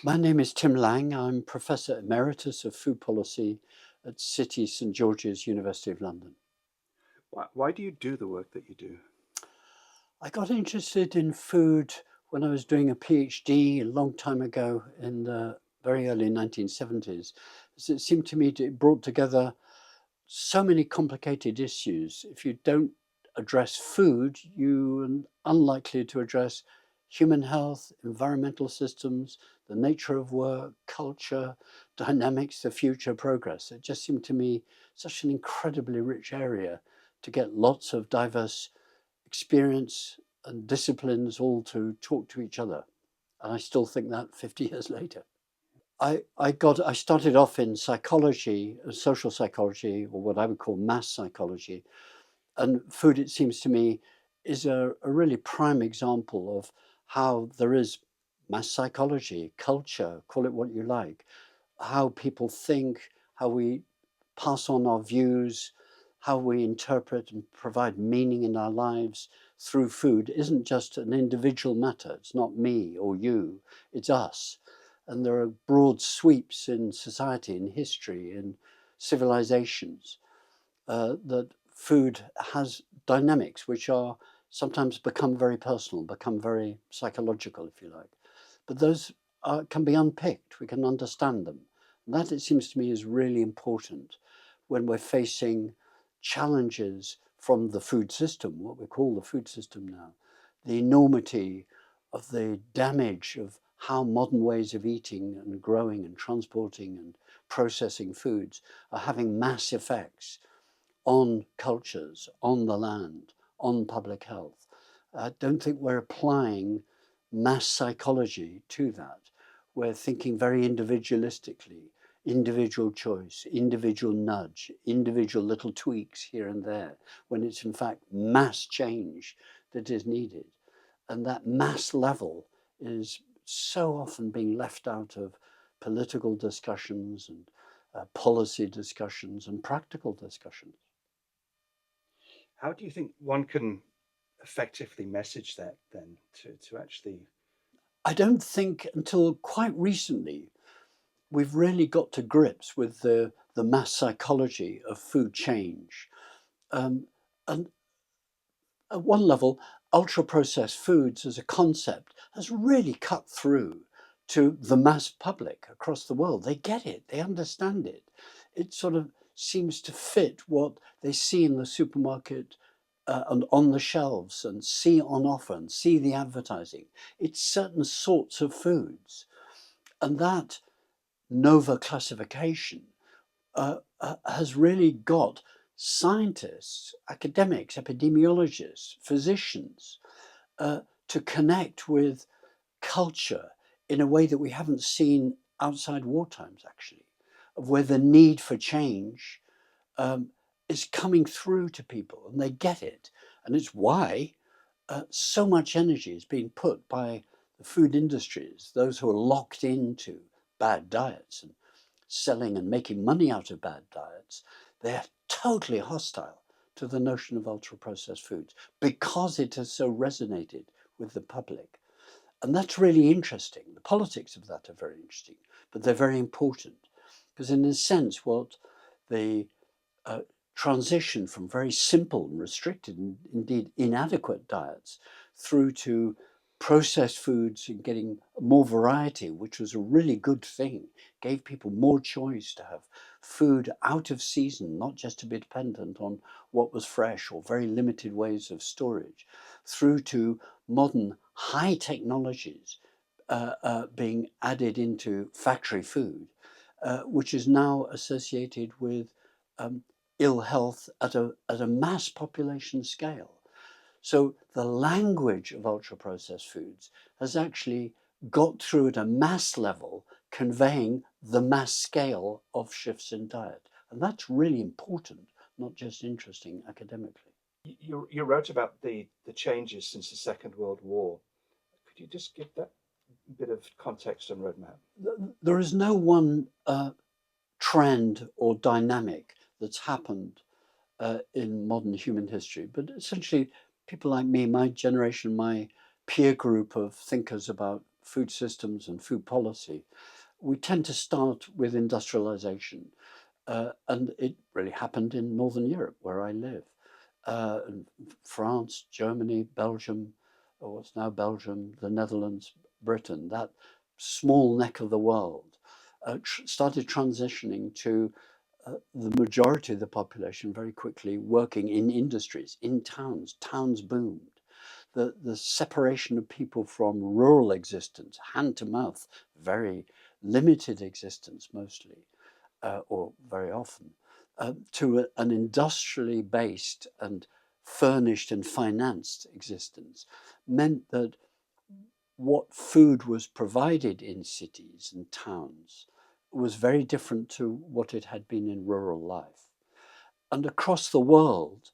My name is Tim Lang. I'm Professor Emeritus of Food Policy at City St George's, University of London. Why do you do the work that you do? I got interested in food when I was doing a PhD a long time ago in the very early 1970s. It seemed to me it brought together so many complicated issues. If you don't address food, you're unlikely to address human health, environmental systems, the nature of work, culture, dynamics, the future progress. It just seemed to me such an incredibly rich area to get lots of diverse experience and disciplines all to talk to each other. And I still think that 50 years later. I started off in psychology, social psychology, or what I would call mass psychology. And food, it seems to me, is a really prime example of how there is mass psychology, culture, call it what you like, how people think, how we pass on our views, how we interpret and provide meaning in our lives through food isn't just an individual matter. It's not me or you, it's us. And there are broad sweeps in society, in history, in civilizations, that food has dynamics which are sometimes become very personal, become very psychological, if you like. But those can be unpicked. We can understand them. And that, it seems to me, is really important when we're facing challenges from the food system, what we call the food system now, the enormity of the damage of how modern ways of eating and growing and transporting and processing foods are having mass effects on cultures, on the land, on public health. I don't think we're applying mass psychology to that. We're thinking very individualistically, individual choice, individual nudge, individual little tweaks here and there, when it's in fact mass change that is needed. And that mass level is so often being left out of political discussions and policy discussions and practical discussions. How do you think one can effectively message that then to actually? I don't think until quite recently we've really got to grips with the mass psychology of food change. Um, and at one level, ultra processed foods as a concept has really cut through to the mass public across the world. They get it, they understand it. It sort of seems to fit what they see in the supermarket and on the shelves and see on offer and see the advertising. It's certain sorts of foods. And that Nova classification has really got scientists, academics, epidemiologists, physicians to connect with culture in a way that we haven't seen outside war times, actually, of where the need for change um, is coming through to people and they get it. And it's why so much energy is being put by the food industries, those who are locked into bad diets and selling and making money out of bad diets. They're totally hostile to the notion of ultra processed foods because it has so resonated with the public. And that's really interesting. The politics of that are very interesting, but they're very important because, in a sense, what the uh, transition from very simple and restricted and indeed inadequate diets through to processed foods and getting more variety, which was a really good thing, gave people more choice to have food out of season, not just to be dependent on what was fresh or very limited ways of storage, through to modern high technologies being added into factory food, which is now associated with um, ill health at a mass population scale. So the language of ultra processed foods has actually got through at a mass level, conveying the mass scale of shifts in diet. And that's really important, not just interesting academically. You wrote about the changes since the Second World War. Could you just give that bit of context and roadmap? There is no one trend or dynamic that's happened in modern human history. But essentially, people like me, my generation, my peer group of thinkers about food systems and food policy, we tend to start with industrialization. And it really happened in Northern Europe, where I live. France, Germany, Belgium, or what's now Belgium, the Netherlands, Britain, that small neck of the world, started transitioning to the majority of the population very quickly working in industries, in towns. Towns boomed. The separation of people from rural existence, hand to mouth, very limited existence mostly, or very often, to an industrially based and furnished and financed existence, meant that what food was provided in cities and towns was very different to what it had been in rural life. And across the world,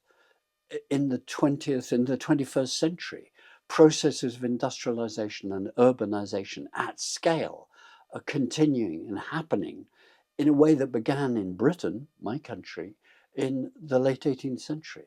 in the 20th and the 21st century, processes of industrialization and urbanization at scale are continuing and happening in a way that began in Britain, my country, in the late 18th century.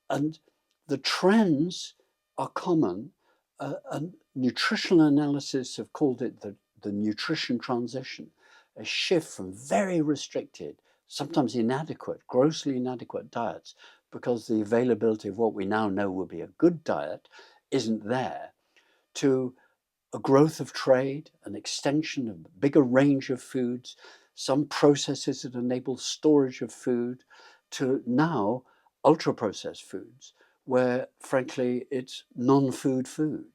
And the trends are common, and nutritional analysis have called it the nutrition transition, a shift from very restricted, sometimes inadequate, grossly inadequate diets, because the availability of what we now know will be a good diet isn't there, to a growth of trade, an extension of a bigger range of foods, some processes that enable storage of food, to now ultra processed foods, where frankly it's non-food food,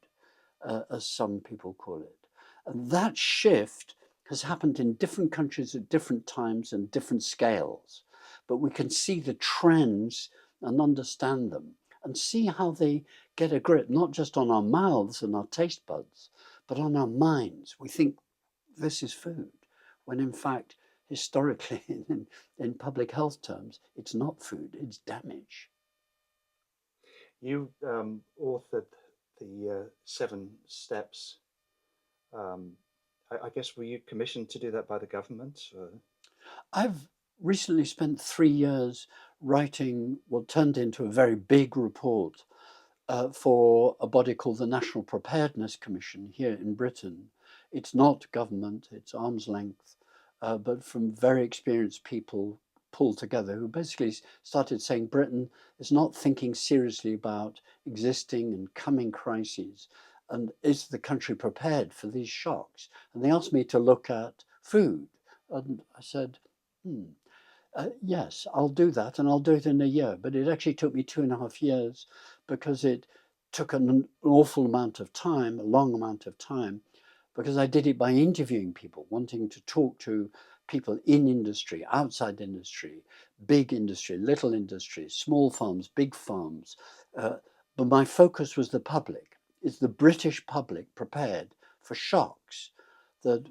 as some people call it. And that shift has happened in different countries at different times and different scales. But we can see the trends and understand them and see how they get a grip, not just on our mouths and our taste buds, but on our minds. We think this is food, when in fact, historically, in public health terms, it's not food, it's damage. You authored the 7 steps. I guess were you commissioned to do that by the government? I've recently spent 3 years writing what turned into a very big report for a body called the National Preparedness Commission here in Britain. It's not government, it's arm's length, but from very experienced people pulled together who basically started saying Britain is not thinking seriously about existing and coming crises. And is the country prepared for these shocks? And they asked me to look at food. And I said, hmm, yes, I'll do that, and I'll do it in a year. But it actually took me 2.5 years because it took an awful amount of time, a long amount of time, because I did it by interviewing people, wanting to talk to people in industry, outside industry, big industry, little industry, small farms, big farms. But my focus was the public. Is the British public prepared for shocks that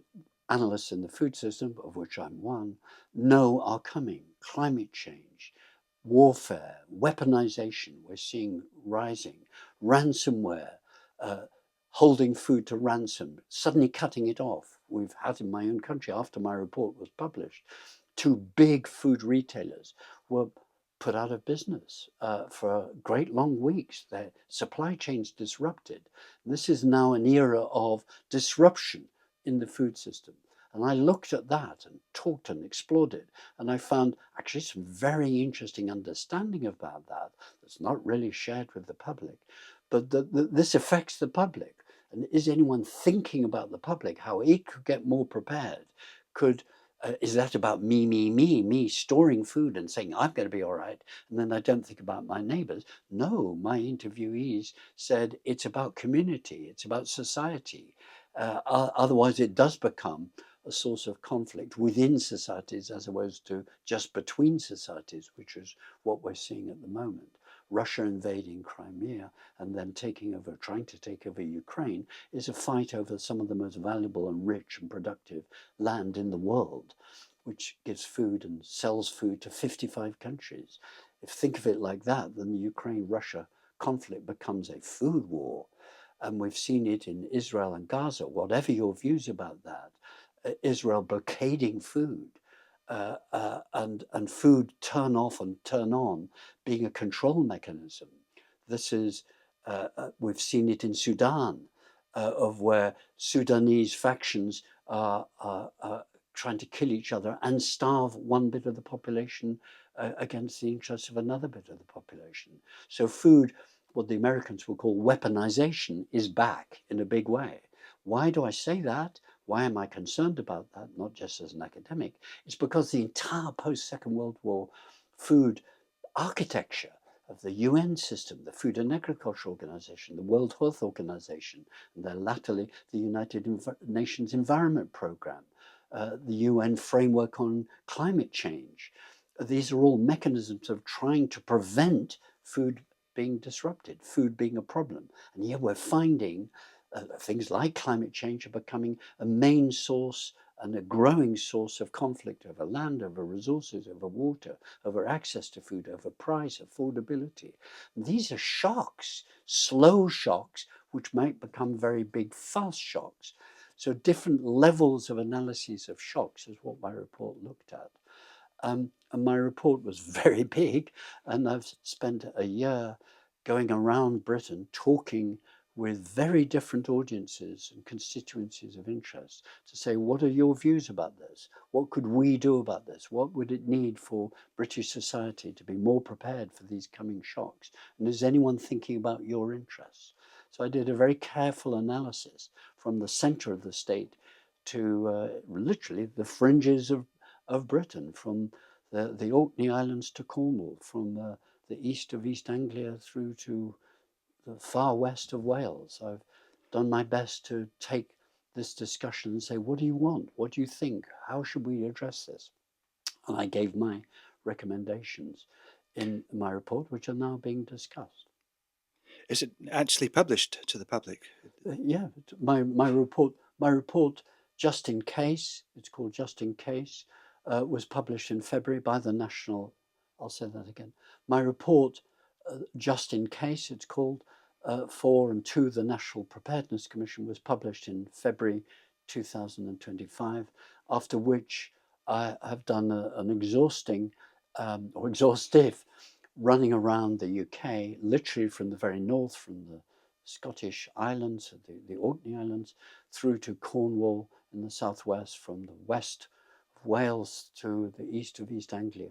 analysts in the food system, of which I'm one, know are coming? Climate change, warfare, weaponization, we're seeing rising, ransomware, uh, holding food to ransom, suddenly cutting it off. We've had in my own country, after my report was published, 2 big food retailers were put out of business for great long weeks. Their supply chains disrupted. This is now an era of disruption in the food system. And I looked at that and talked and explored it. And I found actually some very interesting understanding about that that's not really shared with the public. But this affects the public. And is anyone thinking about the public, how it could get more prepared? Could is that about me storing food and saying I'm going to be all right, and then I don't think about my neighbors? No, my interviewees said it's about community, it's about society. Otherwise, it does become a source of conflict within societies as opposed to just between societies, which is what we're seeing at the moment. Russia invading Crimea and then taking over, trying to take over Ukraine, is a fight over some of the most valuable and rich and productive land in the world, which gives food and sells food to 55 countries. If you think of it like that, then the Ukraine-Russia conflict becomes a food war. And we've seen it in Israel and Gaza, whatever your views about that. Israel blockading food, and food turn off and turn on being a control mechanism. This is, we've seen it in Sudan, of where Sudanese factions are trying to kill each other and starve one bit of the population against the interests of another bit of the population. So food, what the Americans will call weaponization, is back in a big way. Why do I say that? Why am I concerned about that? Not just as an academic. It's because the entire post-Second World War food architecture of the UN system, the Food and Agriculture Organization, the World Health Organization, and then latterly the United Nations Environment Programme, the UN framework on climate change. These are all mechanisms of trying to prevent food being disrupted, food being a problem. And here we're finding things like climate change are becoming a main source and a growing source of conflict over land, over resources, over water, over access to food, over price, affordability. And these are shocks, slow shocks, which might become very big, fast shocks. So different levels of analyses of shocks is what my report looked at. And my report was very big, and I've spent a year going around Britain talking with very different audiences and constituencies of interest to say, what are your views about this? What could we do about this? What would it need for British society to be more prepared for these coming shocks? And is anyone thinking about your interests? So I did a very careful analysis from the centre of the state to literally the fringes of Britain, from the Orkney Islands to Cornwall, from the east of East Anglia through to the far west of Wales. I've done my best to take this discussion and say, what do you want? What do you think? How should we address this? And I gave my recommendations in my report, which are now being discussed. Is it actually published to the public? Yeah, my report, Just in Case, it's called Just in Case, was published in February by the National, I'll say that again. My report, Just in Case, it's called, for and to the National Preparedness Commission, was published in February 2025, after which I have done an exhaustive running around the UK, literally from the very north, from the Scottish Islands, the Orkney Islands, through to Cornwall in the southwest, from the west of Wales to the east of East Anglia,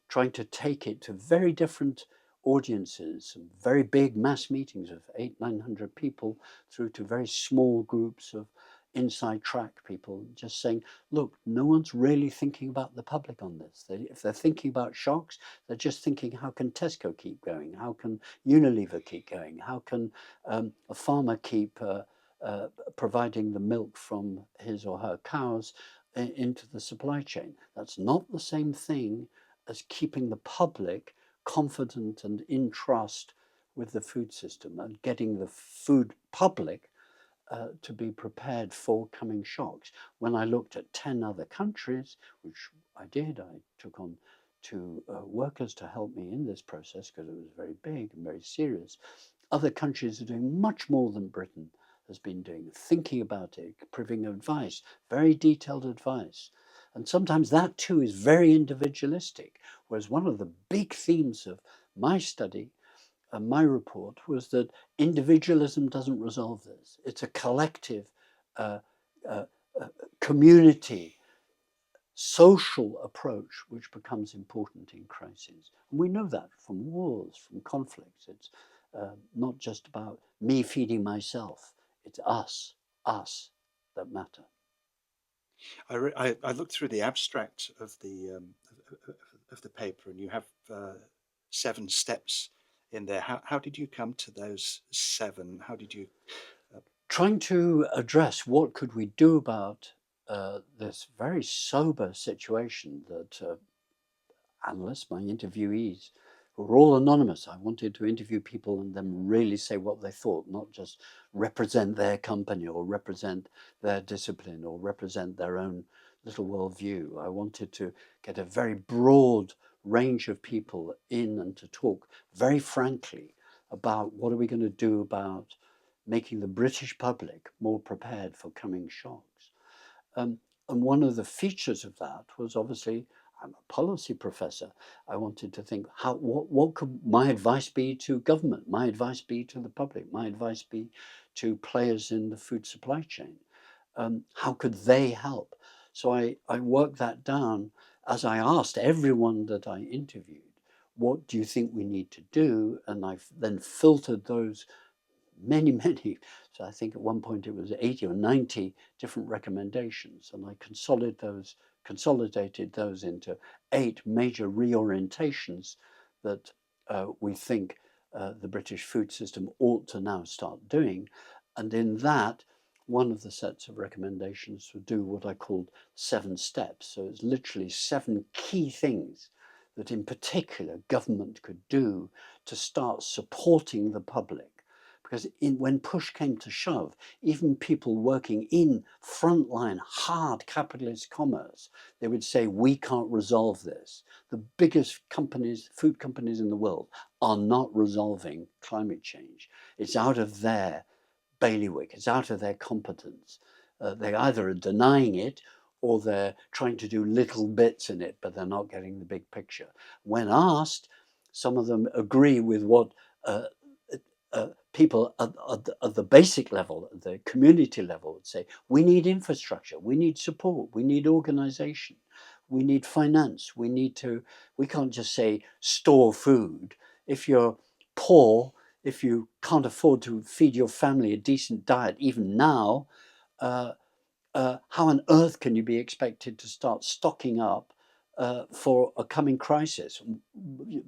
trying to take it to very different audiences, very big mass meetings of 800-900 people, through to very small groups of inside track people, just saying, look, no one's really thinking about the public on this. If they're thinking about shocks, they're just thinking, how can Tesco keep going? How can Unilever keep going? How can a farmer keep providing the milk from his or her cows into the supply chain? That's not the same thing as keeping the public confident and in trust with the food system and getting the food public to be prepared for coming shocks. When I looked at 10 other countries, which I did, I took on two workers to help me in this process because it was very big and very serious. Other countries are doing much more than Britain has been doing, thinking about it, giving advice, very detailed advice. And sometimes that too is very individualistic. Whereas one of the big themes of my study and my report was that individualism doesn't resolve this. It's a collective, uh, uh, community, social approach which becomes important in crises. And we know that from wars, from conflicts. It's not just about me feeding myself. It's us that matter. I looked through the abstract of the paper, and you have 7 steps in there. How did you come to those 7? How did you Trying to address what could we do about this very sober situation that analysts, my interviewees, who were all anonymous. I wanted to interview people and them really say what they thought, not just represent their company or represent their discipline or represent their own little worldview. I wanted to get a very broad range of people in and to talk very frankly about what are we going to do about making the British public more prepared for coming shocks. And one of the features of that was, obviously, I'm a policy professor. I wanted to think, what could my advice be to government? My advice be to the public? My advice be to players in the food supply chain. How could they help? So I worked that down as I asked everyone that I interviewed, what do you think we need to do? And I then filtered those many. So I think at one point it was 80 or 90 different recommendations. And I consolidated those into 8 major reorientations that we think the British food system ought to now start doing. And in that, one of the sets of recommendations would do what I called 7 steps. So it's literally 7 key things that in particular government could do to start supporting the public. Because when push came to shove, even people working in frontline hard capitalist commerce, they would say, we can't resolve this. The biggest companies, food companies in the world, are not resolving climate change. It's out of their bailiwick, it's out of their competence. They either are denying it or they're trying to do little bits in it, but they're not getting the big picture. When asked, some of them agree with what people at the basic level, at the community level, would say, we need infrastructure, we need support, we need organization, we need finance, we can't just say store food. If you're poor, if you can't afford to feed your family a decent diet, even now, uh, how on earth can you be expected to start stocking up for a coming crisis?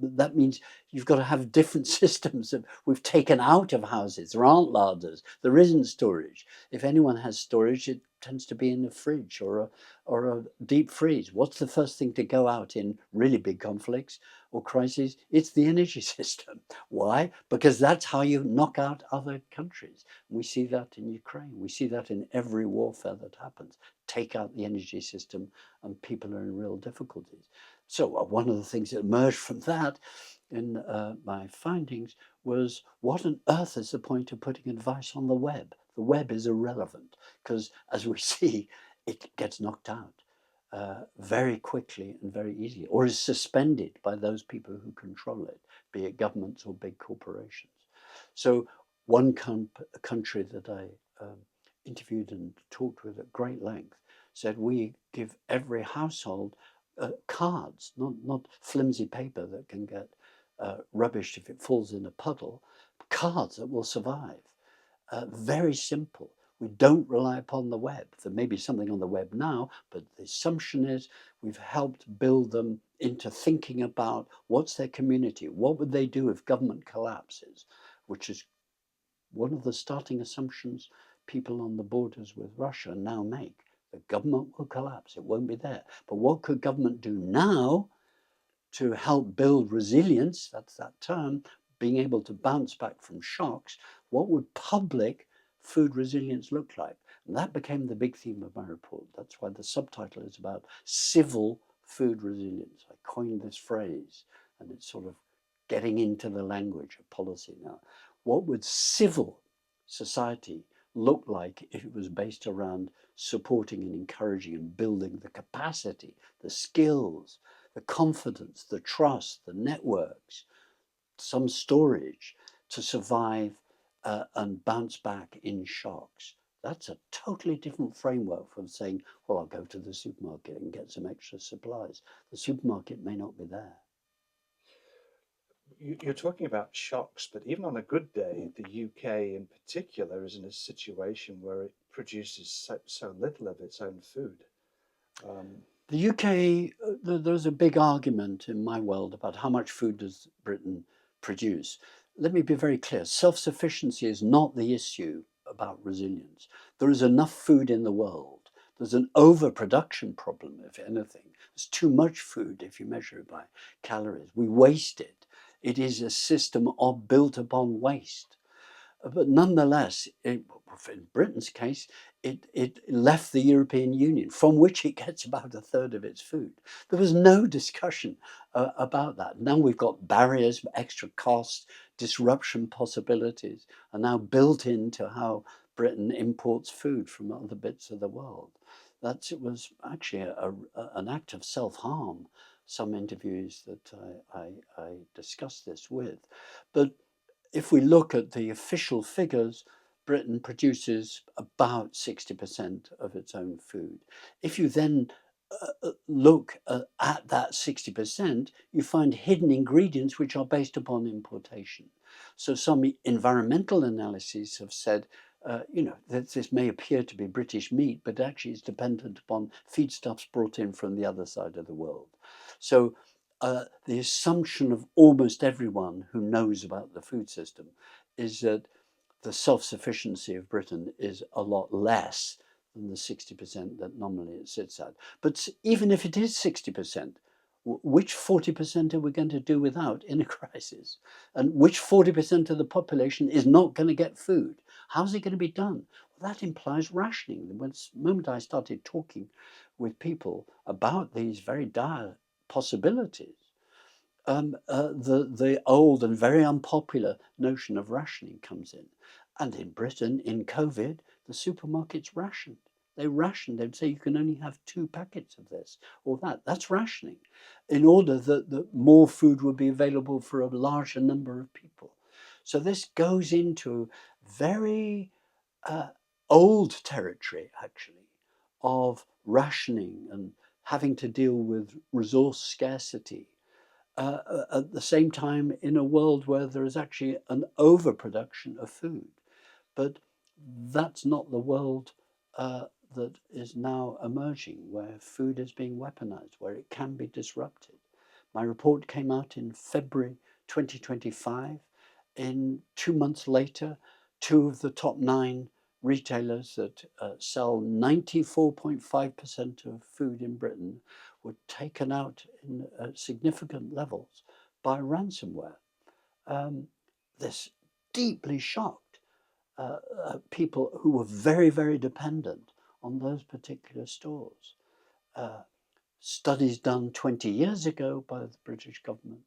That means you've got to have different systems that we've taken out of houses. There aren't larders. There isn't storage. If anyone has storage, it tends to be in a fridge or a deep freeze. What's the first thing to go out in really big conflicts or crises? It's the energy system. Why? Because that's how you knock out other countries. We see that in Ukraine. We see that in every warfare that happens. Take out the energy system and people are in real difficulties. So one of the things that emerged from that in my findings was, what on earth is the point of putting advice on the web? The web is irrelevant because, as we see, it gets knocked out very quickly and very easily, or is suspended by those people who control it, be it governments or big corporations. So one country that I interviewed and talked with at great length said, we give every household cards, not flimsy paper that can get rubbished if it falls in a puddle, cards that will survive. Very simple. We don't rely upon the web. There may be something on the web now, but the assumption is we've helped build them into thinking about what's their community, what would they do if government collapses, which is one of the starting assumptions people on the borders with Russia now make. The government will collapse, it won't be there. But what could government do now to help build resilience? That's that term, being able to bounce back from shocks. What would public food resilience look like? And that became the big theme of my report. That's why the subtitle is about civil food resilience. I coined this phrase, and it's sort of getting into the language of policy now. What would civil society look like if it was based around supporting and encouraging and building the capacity, the skills, the confidence, the trust, the networks, some storage to survive and bounce back in shocks? That's a totally different framework from saying, well, I'll go to the supermarket and get some extra supplies. The supermarket may not be there. You're talking about shocks, but even on a good day, the UK in particular is in a situation where it produces so little of its own food. Um, The UK, there's a big argument in my world about how much food does Britain produce. Let me be very clear. Self-sufficiency is not the issue about resilience. There is enough food in the world. There's an overproduction problem, if anything. There's too much food if you measure it by calories. We waste it. It is a system built upon waste. But nonetheless, in Britain's case, it left the European Union, from which it gets about a third of its food. There was no discussion about that. Now we've got barriers, extra costs, disruption possibilities are now built into how Britain imports food from other bits of the world. It was actually an act of self-harm. Some interviews that I discussed this with. But if we look at the official figures, Britain produces about 60% of its own food. If you then look at that 60%, you find hidden ingredients which are based upon importation. So some environmental analyses have said, that this may appear to be British meat, but actually it's dependent upon feedstuffs brought in from the other side of the world. So the assumption of almost everyone who knows about the food system is that the self-sufficiency of Britain is a lot less than the 60% that nominally it sits at. But even if it is 60%, which 40% are we going to do without in a crisis? And which 40% of the population is not going to get food? How's it going to be done? Well, that implies rationing. The moment I started talking with people about these very dire possibilities, the old and very unpopular notion of rationing comes in. And in Britain, in COVID, the supermarkets rationed. They rationed. They'd say you can only have 2 packets of this or that. That's rationing, in order that more food would be available for a larger number of people. So this goes into very uh, old territory, actually, of rationing and having to deal with resource scarcity at the same time in a world where there is actually an overproduction of food. But that's not the world that is now emerging, where food is being weaponized, where it can be disrupted. My report came out in February 2025. In 2 months later, 2 of the top 9 retailers that sell 94.5% of food in Britain were taken out in significant levels by ransomware. This deeply shocked people who were very, very dependent on those particular stores. Uh, Studies done 20 years ago by the British government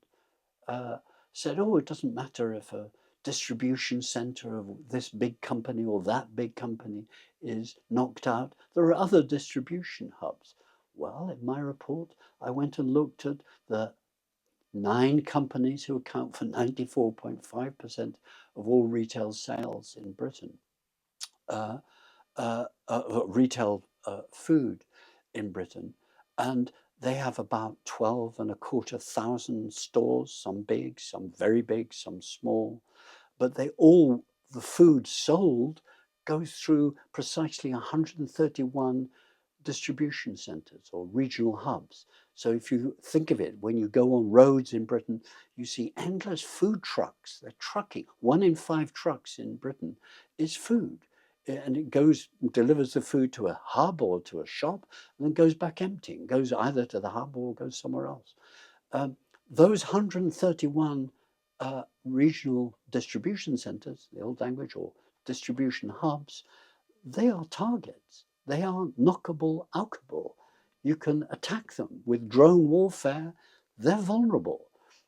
said, oh, it doesn't matter if a distribution center of this big company or that big company is knocked out. There are other distribution hubs. Well, in my report, I went and looked at the 9 companies who account for 94.5% of all retail sales in Britain, uh, retail food in Britain, and they have about 12,250 stores, some big, some very big, some small, but the food sold goes through precisely 131 distribution centres or regional hubs. So if you think of it, when you go on roads in Britain, you see endless food trucks. They're trucking. 1 in 5 trucks in Britain is food. And it delivers the food to a hub or to a shop, and then goes back empty and goes either to the hub or goes somewhere else. Those 131 regional distribution centres, the old language, or distribution hubs, they are targets. They are knockable, outable. You can attack them with drone warfare. They're vulnerable.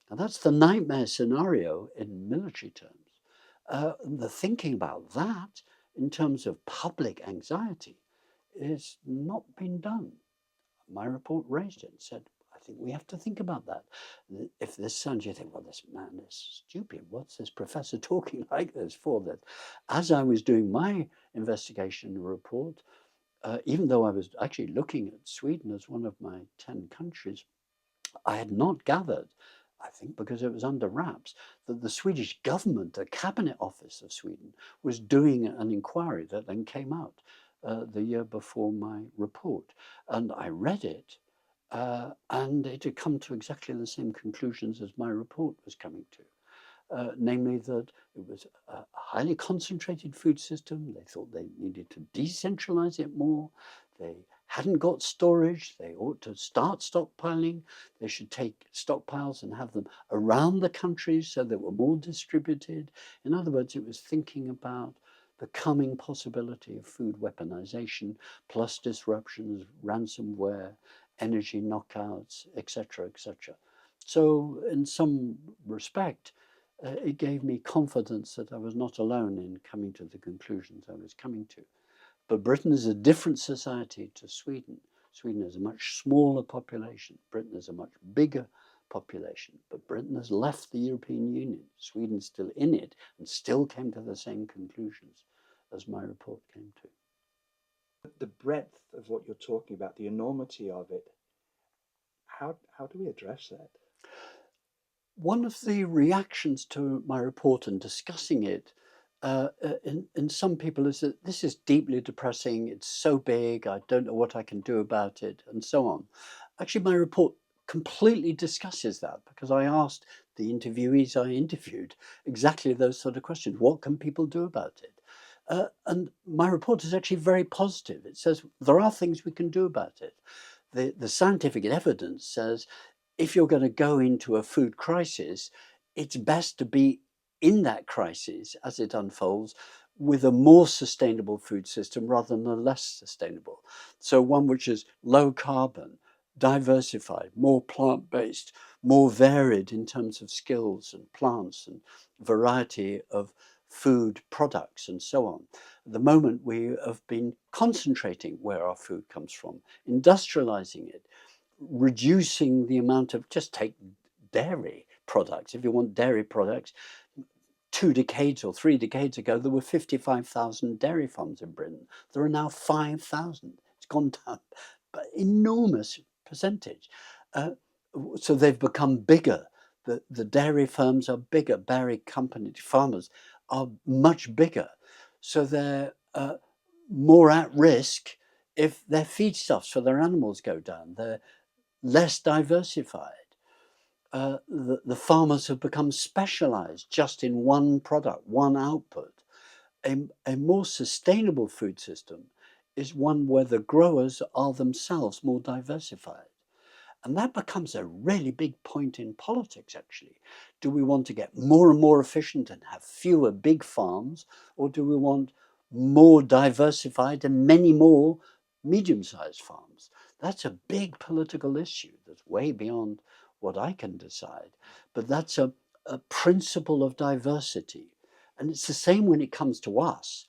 And that's the nightmare scenario in military terms. The thinking about that in terms of public anxiety is not been done. My report raised it and said, I think we have to think about that. If this sounds, you think, well, this man is stupid. What's this professor talking like this for? That as I was doing my investigation report, even though I was actually looking at Sweden as one of my 10 countries, I had not gathered, I think because it was under wraps, that the Swedish government, the cabinet office of Sweden, was doing an inquiry that then came out the year before my report. And I read it, and it had come to exactly the same conclusions as my report was coming to. Namely that it was a highly concentrated food system. They thought they needed to decentralize it more. They hadn't got storage. They ought to start stockpiling. They should take stockpiles and have them around the country so they were more distributed. In other words, it was thinking about the coming possibility of food weaponization, plus disruptions, ransomware, energy knockouts, etc., etc. So in some respect, it gave me confidence that I was not alone in coming to the conclusions I was coming to. But Britain is a different society to Sweden. Sweden has a much smaller population. Britain has a much bigger population. But Britain has left the European Union. Sweden's still in it and still came to the same conclusions as my report came to. The breadth of what you're talking about, the enormity of it, how do we address that? One of the reactions to my report and discussing it in some people is that this is deeply depressing, it's so big, I don't know what I can do about it, and so on. Actually, my report completely discusses that because I asked the interviewees I interviewed exactly those sort of questions. What can people do about it? And my report is actually very positive. It says there are things we can do about it. The scientific evidence says if you're going to go into a food crisis, it's best to be in that crisis as it unfolds with a more sustainable food system rather than a less sustainable. So one which is low carbon, diversified, more plant-based, more varied in terms of skills and plants and variety of food products and so on. At the moment, we have been concentrating where our food comes from, industrializing it, reducing the amount of, just take dairy products. If you want dairy products, 2 decades or 3 decades ago, there were 55,000 dairy farms in Britain. There are now 5,000. It's gone down by enormous percentage. Uh, so they've become bigger. The dairy firms are bigger. Dairy company farmers are much bigger. So they're more at risk if their feedstuffs for their animals go down. They're less diversified. The farmers have become specialized just in one product, one output. A more sustainable food system is one where the growers are themselves more diversified. And that becomes a really big point in politics, actually. Do we want to get more and more efficient and have fewer big farms, or do we want more diversified and many more medium-sized farms? That's a big political issue that's way beyond what I can decide. But that's a principle of diversity. And it's the same when it comes to us.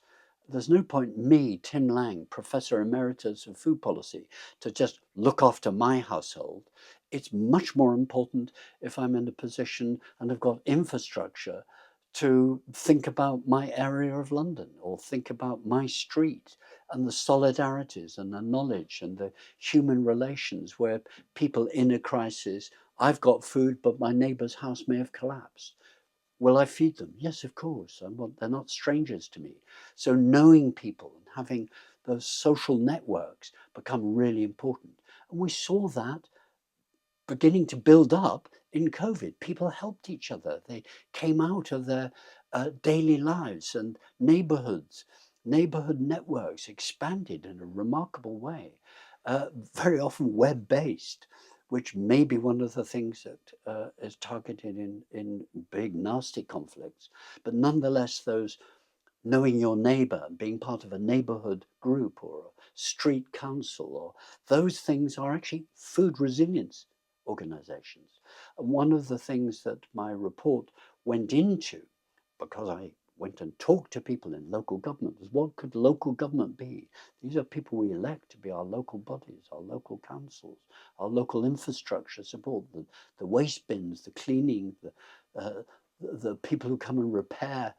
There's no point me, Tim Lang, Professor Emeritus of Food Policy, to just look after my household. It's much more important if I'm in a position and have got infrastructure to think about my area of London or think about my street and the solidarities and the knowledge and the human relations where people in a crisis, I've got food, but my neighbour's house may have collapsed. Will I feed them? Yes, of course. They're not strangers to me. So knowing people and having those social networks become really important. And we saw that beginning to build up in COVID. People helped each other. They came out of their daily lives and neighborhoods. Neighborhood networks expanded in a remarkable way, very often web-based, which may be one of the things that is targeted in big, nasty conflicts. But nonetheless, those knowing your neighbor, being part of a neighborhood group or a street council, or those things are actually food resilience organizations. And one of the things that my report went into, because I went and talked to people in local government, was what could local government be? These are people we elect to be our local bodies, our local councils, our local infrastructure support, the waste bins, the cleaning, the people who come and repair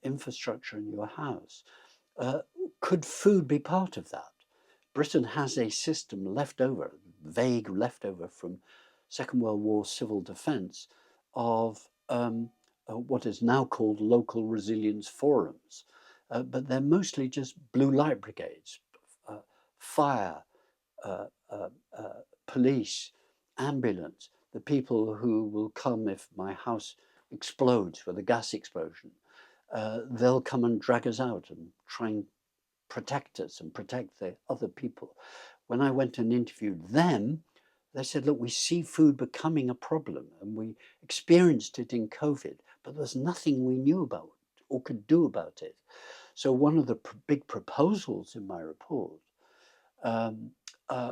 infrastructure in your house. Uh, could food be part of that? Britain has a system left over, vague leftover from Second World War civil defence, of what is now called local resilience forums. But they're mostly just blue light brigades, uh, fire, uh, uh, police, ambulance, the people who will come if my house explodes with a gas explosion. They'll come and drag us out and try and protect us and protect the other people. When I went and interviewed them, they said, look, we see food becoming a problem and we experienced it in COVID, but there's nothing we knew about or could do about it. So one of the big proposals in my report um,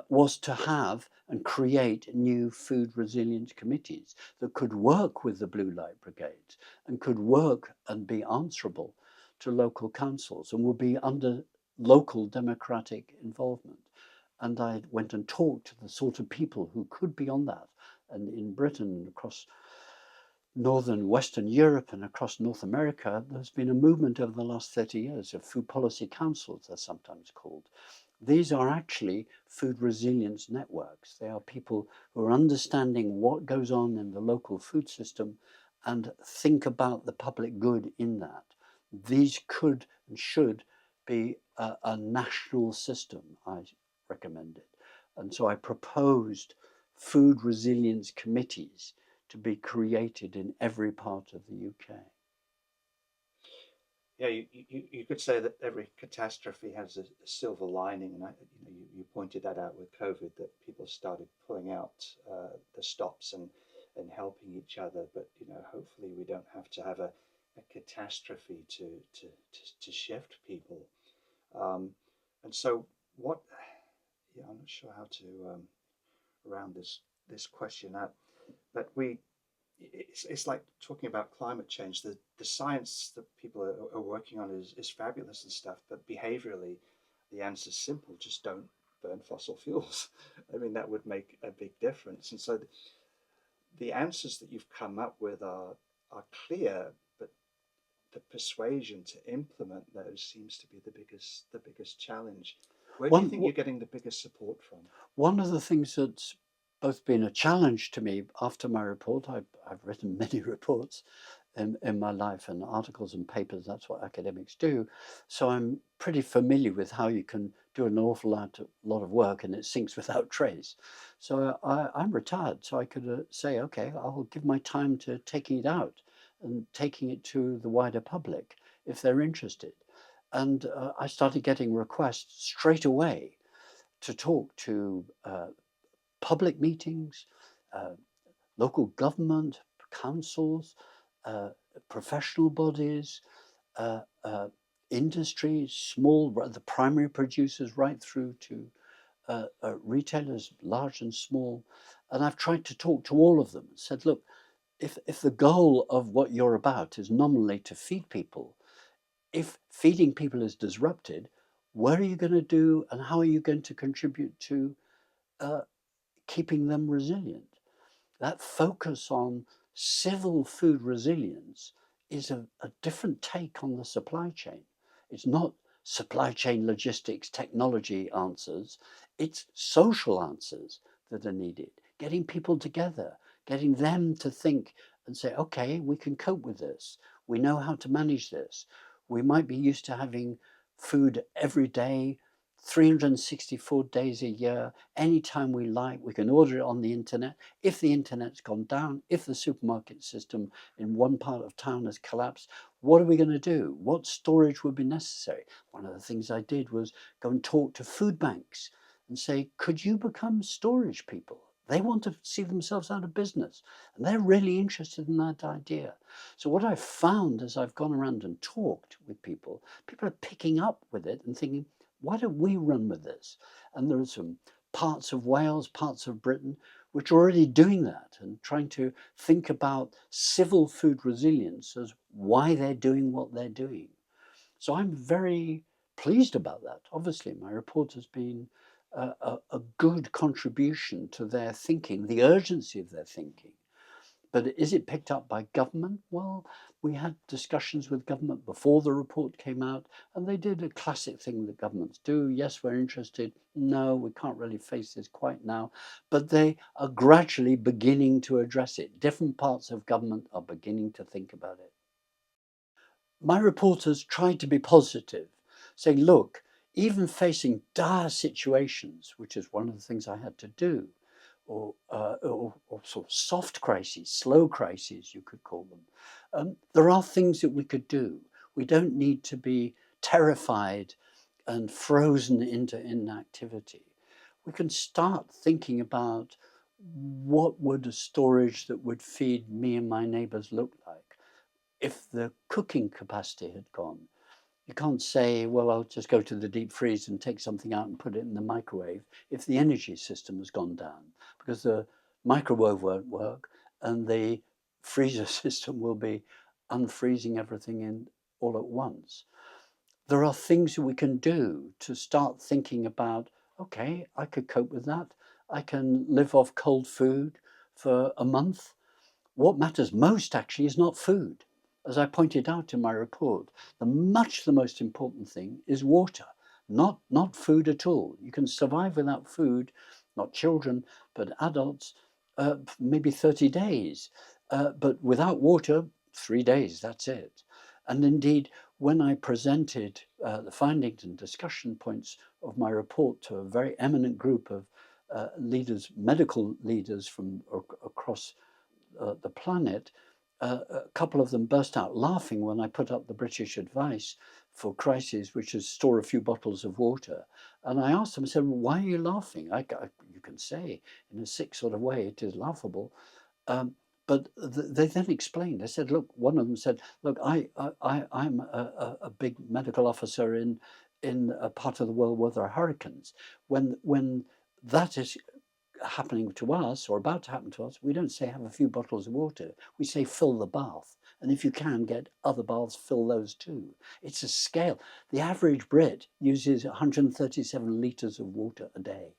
was to have and create new food resilience committees that could work with the blue light brigades and could work and be answerable to local councils and would be under local democratic involvement. And I went and talked to the sort of people who could be on that. And in Britain and across northern Western Europe and across North America, there's been a movement over the last 30 years of food policy councils, they're sometimes called. These are actually food resilience networks. They are people who are understanding what goes on in the local food system and think about the public good in that. These could and should be a national system, I recommend it. And so I proposed food resilience committees to be created in every part of the UK. Yeah, you could say that every catastrophe has a silver lining, and you pointed that out with COVID, that people started pulling out the stops and helping each other. But hopefully we don't have to have a catastrophe to shift people. Um, and so what? Yeah, I'm not sure how to round this question up, but it's like talking about climate change. The science that people are working on is fabulous and stuff, but behaviorally, the answer is simple: just don't burn fossil fuels. I mean, that would make a big difference. And so the answers that you've come up with are clear, but the persuasion to implement those seems to be the biggest challenge. Where do you think One, you're getting the biggest support from? one of the things that's both been a challenge to me after my report, I've written many reports in my life and articles and papers, that's what academics do. So I'm pretty familiar with how you can do an awful lot of work and it sinks without trace. So I'm retired, so I could say, okay, I'll give my time to taking it out and taking it to the wider public if they're interested. And I started getting requests straight away to talk to public meetings, uh, local government, councils, uh, professional bodies, uh, uh, industries, small, the primary producers, right through to retailers, large and small. And I've tried to talk to all of them and said, look, if the goal of what you're about is nominally to feed people, if feeding people is disrupted, what are you going to do and how are you going to contribute to uh, keeping them resilient? That focus on civil food resilience is a different take on the supply chain. It's not supply chain logistics technology answers, it's social answers that are needed. Getting people together, getting them to think and say, okay, we can cope with this. We know how to manage this. We might be used to having food every day, 364 days a year, anytime we like. We can order it on the internet. If the internet's gone down, if the supermarket system in one part of town has collapsed, what are we going to do? What storage would be necessary? One of the things I did was go and talk to food banks and say, could you become storage people? They want to see themselves out of business and they're really interested in that idea. So what I've found as I've gone around and talked with people, people are picking up with it and thinking, why don't we run with this? And there are some parts of Wales, parts of Britain, which are already doing that and trying to think about civil food resilience as why they're doing what they're doing. So I'm very pleased about that. Obviously, my report has been a good contribution to their thinking, the urgency of their thinking. But is it picked up by government? Well, we had discussions with government before the report came out, and they did a classic thing that governments do. Yes, we're interested. No, we can't really face this quite now. But they are gradually beginning to address it. Different parts of government are beginning to think about it. My reporters tried to be positive, saying, look, even facing dire situations, which is one of the things I had to do, or sort of soft crises, slow crises, you could call them. There are things that we could do. We don't need to be terrified and frozen into inactivity. We can start thinking about what would a storage that would feed me and my neighbors look like if the cooking capacity had gone. You can't say, well, I'll just go to the deep freeze and take something out and put it in the microwave if the energy system has gone down, because the microwave won't work and the freezer system will be unfreezing everything in all at once. There are things that we can do to start thinking about, okay, I could cope with that. I can live off cold food for a month. what matters most actually is not food. As I pointed out in my report, the most important thing is water, not food at all. You can survive without food, not children, but adults, maybe 30 days. But without water, 3 days, that's it. And indeed, when I presented the findings and discussion points of my report to a very eminent group of leaders, medical leaders from across the planet, a couple of them burst out laughing when I put up the British advice for crises, which is store a few bottles of water. And I asked them, I said, well, why are you laughing? You can say in a sick sort of way, it is laughable. Um, but they then explained. They said, "Look." One of them said, "Look, I'm a big medical officer in a part of the world where there are hurricanes. When that is happening to us or about to happen to us, we don't say have a few bottles of water. We say fill the bath. And if you can get other baths, fill those too. It's a scale. The average Brit uses 137 litres of water a day.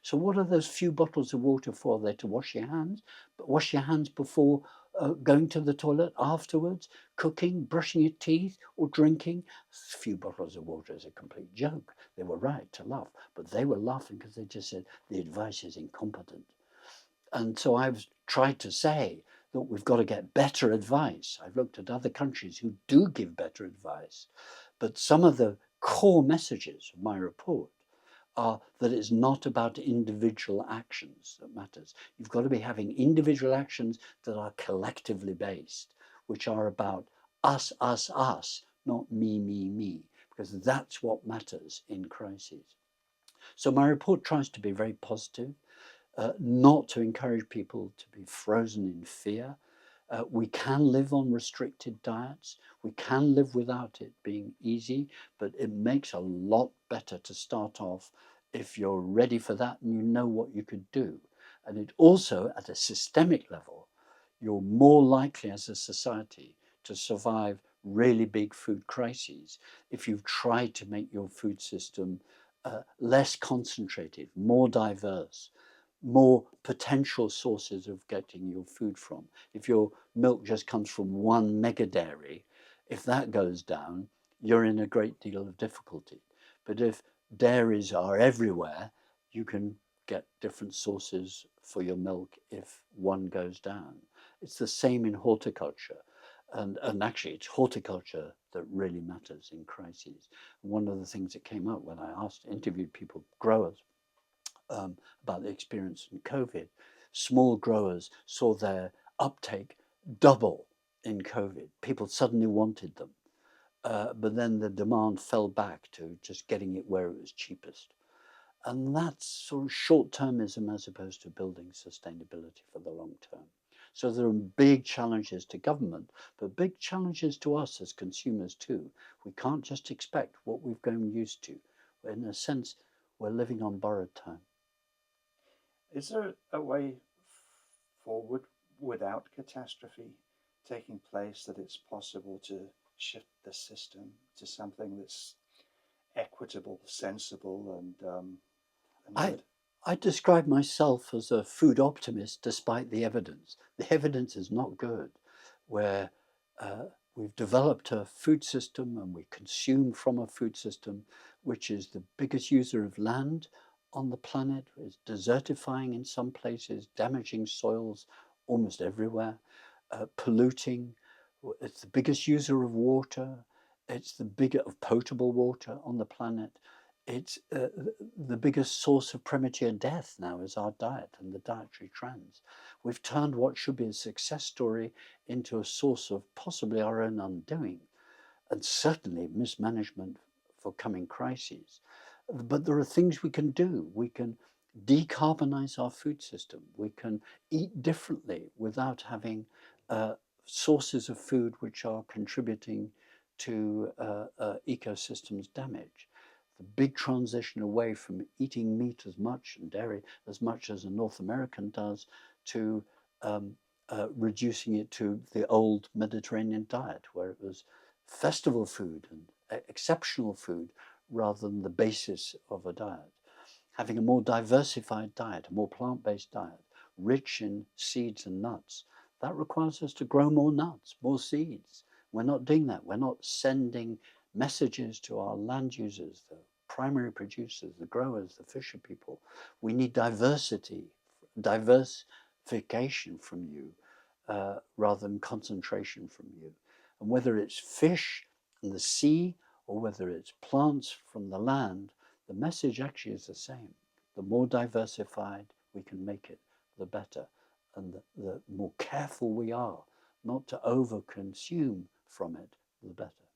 So what are those few bottles of water for? They're to wash your hands, but wash your hands before going to the toilet, afterwards, cooking, brushing your teeth, or drinking. A few bottles of water is a complete joke. They were right to laugh, but they were laughing because they just said the advice is incompetent. And so I've tried to say that we've got to get better advice. I've looked at other countries who do give better advice, but some of the core messages of my report are that it's not about individual actions that matters. You've got to be having individual actions that are collectively based, which are about us, not me, because that's what matters in crises. So my report tries to be very positive, not to encourage people to be frozen in fear. We can live on restricted diets. We can live without it being easy, but it makes a lot better to start off if you're ready for that and you know what you could do. And it also, at a systemic level, you're more likely as a society to survive really big food crises if you've tried to make your food system less concentrated, more diverse, more potential sources of getting your food from. If your milk just comes from one mega dairy, if that goes down, you're in a great deal of difficulty. But if dairies are everywhere, you can get different sources for your milk if one goes down. It's the same in horticulture. And actually, it's horticulture that really matters in crises. One of the things that came up when I interviewed people, growers, about the experience in COVID. Small growers saw their uptake double in COVID. People suddenly wanted them. But then the demand fell back to just getting it where it was cheapest. And that's sort of short-termism as opposed to building sustainability for the long term. So there are big challenges to government, but big challenges to us as consumers too. We can't just expect what we've grown used to. In a sense, we're living on borrowed time. Is there a way forward without catastrophe taking place that it's possible to shift the system to something that's equitable, sensible, and I good? I describe myself as a food optimist despite the evidence. The evidence is not good, where we've developed a food system and we consume from a food system which is the biggest user of land on the planet, is desertifying in some places, damaging soils almost everywhere, polluting. It's the biggest user of water. It's the bigger of potable water on the planet. It's the biggest source of premature death now is our diet and the dietary trends. We've turned what should be a success story into a source of possibly our own undoing and certainly mismanagement for coming crises. But there are things we can do. We can decarbonize our food system. We can eat differently without having uh, sources of food which are contributing to ecosystems damage. The big transition away from eating meat as much and dairy as much as a North American does to reducing it to the old Mediterranean diet, where it was festival food and exceptional food rather than the basis of a diet. Having a more diversified diet, a more plant based diet, rich in seeds and nuts, That requires us to grow more nuts, more seeds. We're not doing that. We're not sending messages to our land users, the primary producers, the growers, the fisher people. We need diversification from you rather than concentration from you. And whether it's fish in the sea or whether it's plants from the land, the message actually is the same. The more diversified we can make it, the better. And the more careful we are not to over consume from it, the better.